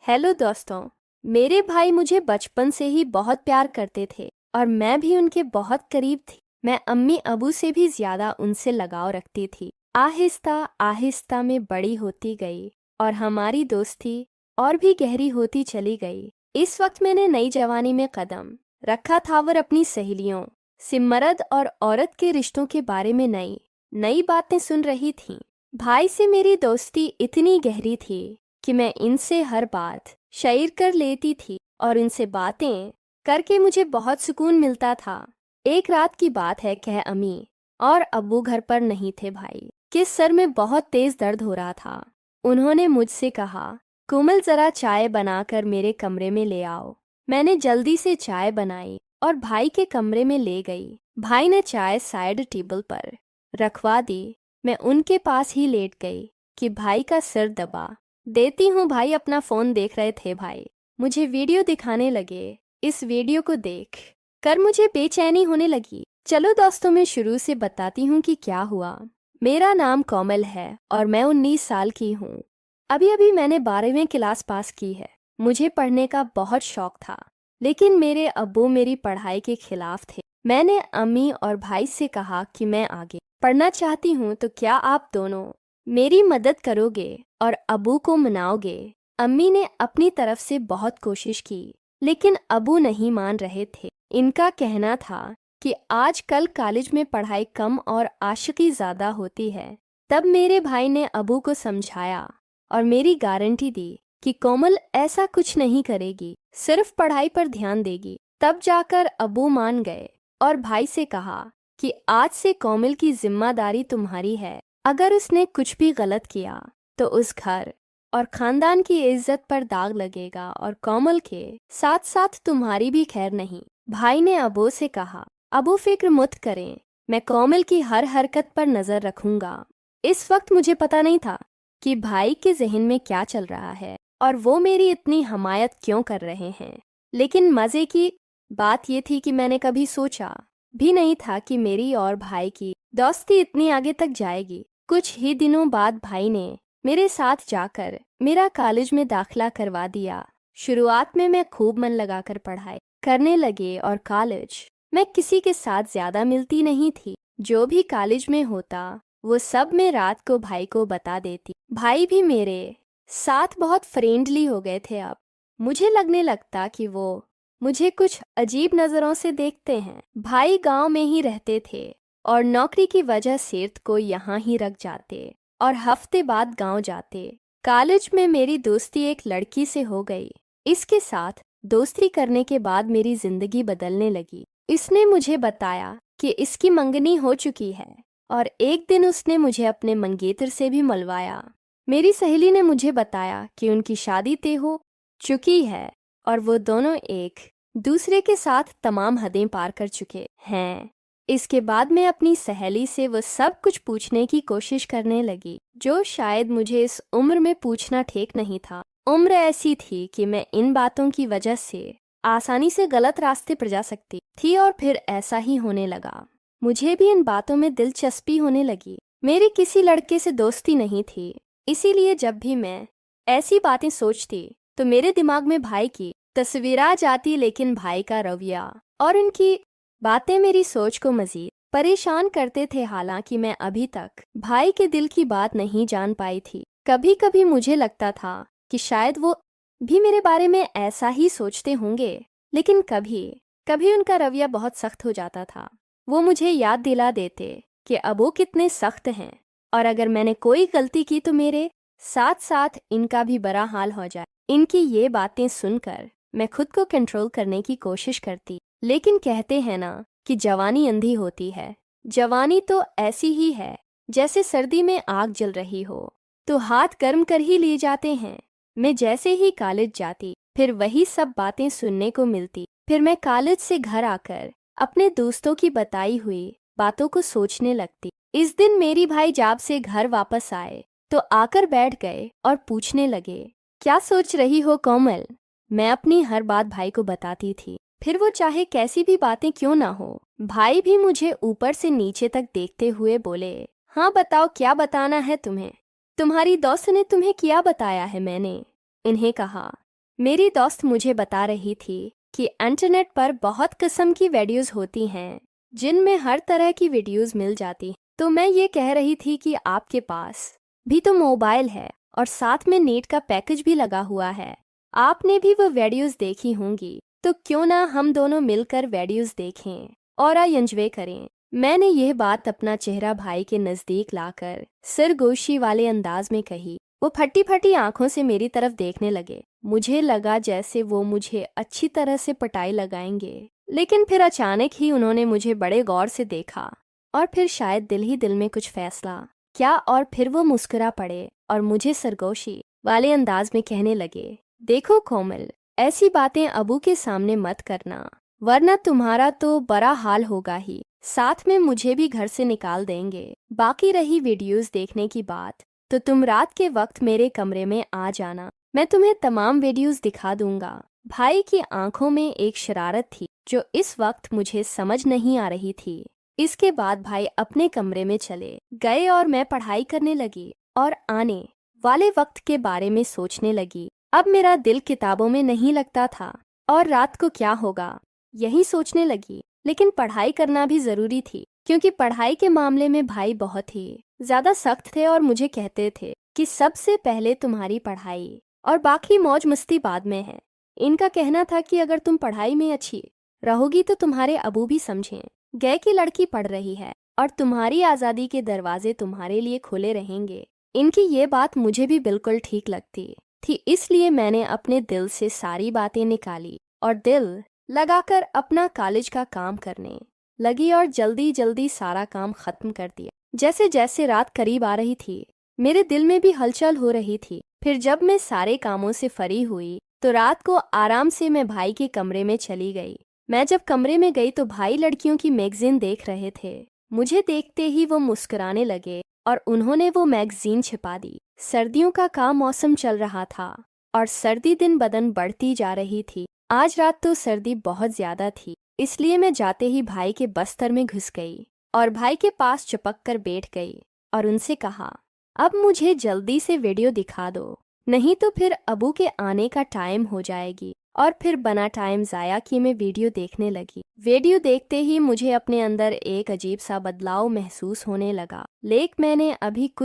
Hello दोस्तों। मेरे भाई मुझे बचपन से ही बहुत प्यार करते थे और मैं भी उनके बहुत करीब थी। मैं अम्मी अबू से भी ज्यादा उनसे लगाव रखती थी। आहिस्ता आहिस्ता में बड़ी होती गई और हमारी दोस्ती और भी गहरी होती चली गई। इस वक्त मैंने नई जवानी में कदम रखा था और अपनी सहेलियों से मर्द और औरत के रिश्तों के बारे में नई नई बातें सुन रही थी। भाई से मेरी दोस्ती इतनी गहरी थी कि मैं इनसे हर बात शेयर कर लेती थी और इनसे बातें करके मुझे बहुत सुकून मिलता था। एक रात की बात है, कह अम्मी और अब्बू घर पर नहीं थे भाई के सर में बहुत तेज दर्द हो रहा था। उन्होंने मुझसे कहा, कोमल जरा चाय बनाकर मेरे कमरे में ले आओ। मैंने जल्दी से चाय बनाई और भाई के कमरे में ले गई। भाई ने चाय साइड टेबल पर रखवा दी। मैं उनके पास ही लेट गई कि भाई का सिर दबा देती हूँ। भाई अपना फोन देख रहे थे। भाई मुझे वीडियो दिखाने लगे। इस वीडियो को देख कर मुझे बेचैनी होने लगी। चलो दोस्तों, मैं शुरू से बताती हूँ कि क्या हुआ। मेरा नाम कोमल है और मैं 19 साल की हूँ। अभी अभी मैंने 12वीं क्लास पास की है। मुझे पढ़ने का बहुत शौक था, लेकिन मेरे अब्बू मेरी पढ़ाई के खिलाफ थे। मैंने अम्मी और भाई से कहा कि मैं आगे पढ़ना चाहती हूँ, तो क्या आप दोनों मेरी मदद करोगे और अबू को मनाओगे। अम्मी ने अपनी तरफ से बहुत कोशिश की, लेकिन अबू नहीं मान रहे थे। इनका कहना था कि आजकल कॉलेज में पढ़ाई कम और आशिकी ज़्यादा होती है। तब मेरे भाई ने अबू को समझाया और मेरी गारंटी दी कि कोमल ऐसा कुछ नहीं करेगी, सिर्फ पढ़ाई पर ध्यान देगी। तब जाकर अबू मान गए और भाई से कहा कि आज से कोमल की जिम्मेदारी तुम्हारी है। अगर उसने कुछ भी गलत किया तो उस घर और खानदान की इज्जत पर दाग लगेगा और कोमल के साथ साथ तुम्हारी भी खैर नहीं। भाई ने अबू से कहा, अबू फिक्र मत करें, मैं कोमल की हर हरकत पर नजर रखूंगा। इस वक्त मुझे पता नहीं था कि भाई के जहन में क्या चल रहा है और वो मेरी इतनी हमायत क्यों कर रहे हैं। लेकिन मजे की बात ये थी कि मैंने कभी सोचा भी नहीं था कि मेरी और भाई की दोस्ती इतनी आगे तक जाएगी। कुछ ही दिनों बाद भाई ने मेरे साथ जाकर मेरा कॉलेज में दाखिला करवा दिया। शुरुआत में मैं खूब मन लगाकर पढ़ाई करने लगे और कॉलेज में किसी के साथ ज्यादा मिलती नहीं थी। जो भी कॉलेज में होता वो सब मैं रात को भाई को बता देती। भाई भी मेरे साथ बहुत फ्रेंडली हो गए थे। अब मुझे लगने लगता कि वो मुझे कुछ अजीब नजरों से देखते हैं। भाई गांव में ही रहते थे और नौकरी की वजह से को यहाँ ही रख जाते और हफ्ते बाद गांव जाते। कॉलेज में मेरी दोस्ती एक लड़की से हो गई। इसके साथ दोस्ती करने के बाद मेरी जिंदगी बदलने लगी। इसने मुझे बताया कि इसकी मंगनी हो चुकी है और एक दिन उसने मुझे अपने मंगेतर से भी मिलवाया। मेरी सहेली ने मुझे बताया कि उनकी शादी तय हो चुकी है और वो दोनों एक दूसरे के साथ तमाम हदें पार कर चुके हैं। इसके बाद मैं अपनी सहेली से वो सब कुछ पूछने की कोशिश करने लगी जो शायद मुझे इस उम्र में पूछना ठीक नहीं था। उम्र ऐसी थी कि मैं इन बातों की वजह से आसानी से गलत रास्ते पर जा सकती थी और फिर ऐसा ही होने लगा। मुझे भी इन बातों में दिलचस्पी होने लगी। मेरी किसी लड़के से दोस्ती नहीं थी, इसीलिए जब भी मैं ऐसी बातें सोचती तो मेरे दिमाग में भाई की तस्वीर आ जाती। लेकिन भाई का रवैया और उनकी बातें मेरी सोच को मजीद परेशान करते थे। हालांकि मैं अभी तक भाई के दिल की बात नहीं जान पाई थी। कभी कभी मुझे लगता था कि शायद वो भी मेरे बारे में ऐसा ही सोचते होंगे, लेकिन कभी कभी उनका रवैया बहुत सख्त हो जाता था। वो मुझे याद दिला देते कि अब वो कितने सख्त हैं और अगर मैंने कोई गलती की तो मेरे साथ साथ इनका भी बुरा हाल हो जाए। इनकी ये बातें सुनकर मैं खुद को कंट्रोल करने की कोशिश करती, लेकिन कहते हैं ना कि जवानी अंधी होती है। जवानी तो ऐसी ही है जैसे सर्दी में आग जल रही हो, तो हाथ गर्म कर ही लिए जाते हैं। मैं जैसे ही कॉलेज जाती फिर वही सब बातें सुनने को मिलती। फिर मैं कॉलेज से घर आकर अपने दोस्तों की बताई हुई बातों को सोचने लगती। इस दिन मेरी भाई जॉब से घर वापस आए तो आकर बैठ गए और पूछने लगे, क्या सोच रही हो कोमल। मैं अपनी हर बात भाई को बताती थी, फिर वो चाहे कैसी भी बातें क्यों ना हो। भाई भी मुझे ऊपर से नीचे तक देखते हुए बोले, हाँ बताओ क्या बताना है तुम्हें, तुम्हारी दोस्त ने तुम्हें क्या बताया है। मैंने इन्हें कहा मेरी दोस्त मुझे बता रही थी कि इंटरनेट पर बहुत किस्म की वीडियोस होती हैं जिनमें हर तरह की वीडियोस मिल जाती। तो मैं ये कह रही थी कि आपके पास भी तो मोबाइल है और साथ में नेट का पैकेज भी लगा हुआ है, आपने भी वो वीडियोस देखी होंगी। तो क्यों ना हम दोनों मिलकर वीडियोस देखें और एंजॉय करें। मैंने यह बात अपना चेहरा भाई के नजदीक लाकर सरगोशी वाले अंदाज में कही। वो फटी फटी आंखों से मेरी तरफ देखने लगे। मुझे लगा जैसे वो मुझे अच्छी तरह से पटाई लगाएंगे, लेकिन फिर अचानक ही उन्होंने मुझे बड़े गौर से देखा और फिर शायद दिल ही दिल में कुछ फैसला क्या, और फिर वो मुस्कुरा पड़े और मुझे सरगोशी वाले अंदाज में कहने लगे, देखो कोमल, ऐसी बातें अबू के सामने मत करना, वरना तुम्हारा तो बड़ा हाल होगा ही, साथ में मुझे भी घर से निकाल देंगे। बाकी रही वीडियोस देखने की बात, तो तुम रात के वक्त मेरे कमरे में आ जाना, मैं तुम्हें तमाम वीडियोस दिखा दूंगा। भाई की आंखों में एक शरारत थी जो इस वक्त मुझे समझ नहीं आ रही थी। इसके बाद भाई अपने कमरे में चले गए और मैं पढ़ाई करने लगी और आने वाले वक्त के बारे में सोचने लगी। अब मेरा दिल किताबों में नहीं लगता था और रात को क्या होगा यही सोचने लगी। लेकिन पढ़ाई करना भी जरूरी थी, क्योंकि पढ़ाई के मामले में भाई बहुत ही ज्यादा सख्त थे और मुझे कहते थे कि सबसे पहले तुम्हारी पढ़ाई और बाकी मौज मस्ती बाद में है। इनका कहना था कि अगर तुम पढ़ाई में अच्छी रहोगी तो तुम्हारे अबू भी समझें गए कि लड़की पढ़ रही है और तुम्हारी आज़ादी के दरवाजे तुम्हारे लिए खुले रहेंगे। इनकी ये बात मुझे भी बिल्कुल ठीक लगती थी, इसलिए मैंने अपने दिल से सारी बातें निकाली और दिल लगाकर अपना कॉलेज का काम करने लगी और जल्दी जल्दी सारा काम खत्म कर दिया। जैसे जैसे रात करीब आ रही थी मेरे दिल में भी हलचल हो रही थी। फिर जब मैं सारे कामों से फ्री हुई तो रात को आराम से मैं भाई के कमरे में चली गई। मैं जब कमरे में गई तो भाई लड़कियों की मैगजीन देख रहे थे। मुझे देखते ही वो मुस्कुराने लगे और उन्होंने वो मैगजीन छिपा दी। सर्दियों का मौसम चल रहा था और सर्दी दिन बदन बढ़ती जा रही थी। आज रात तो सर्दी बहुत ज्यादा थी, इसलिए मैं जाते ही भाई के बस्तर में घुस गई और भाई के पास चिपक कर बैठ गई और उनसे कहा, अब मुझे जल्दी से वीडियो दिखा दो, नहीं तो फिर अबू के आने का टाइम हो जाएगी। और फिर बना टाइम जाया कि मैं वीडियो देखने लगी। वीडियो देखते ही मुझे अपने अंदर एक अजीब सा बदलाव महसूस होने लगा। लेकिन मैंने अभी कुछ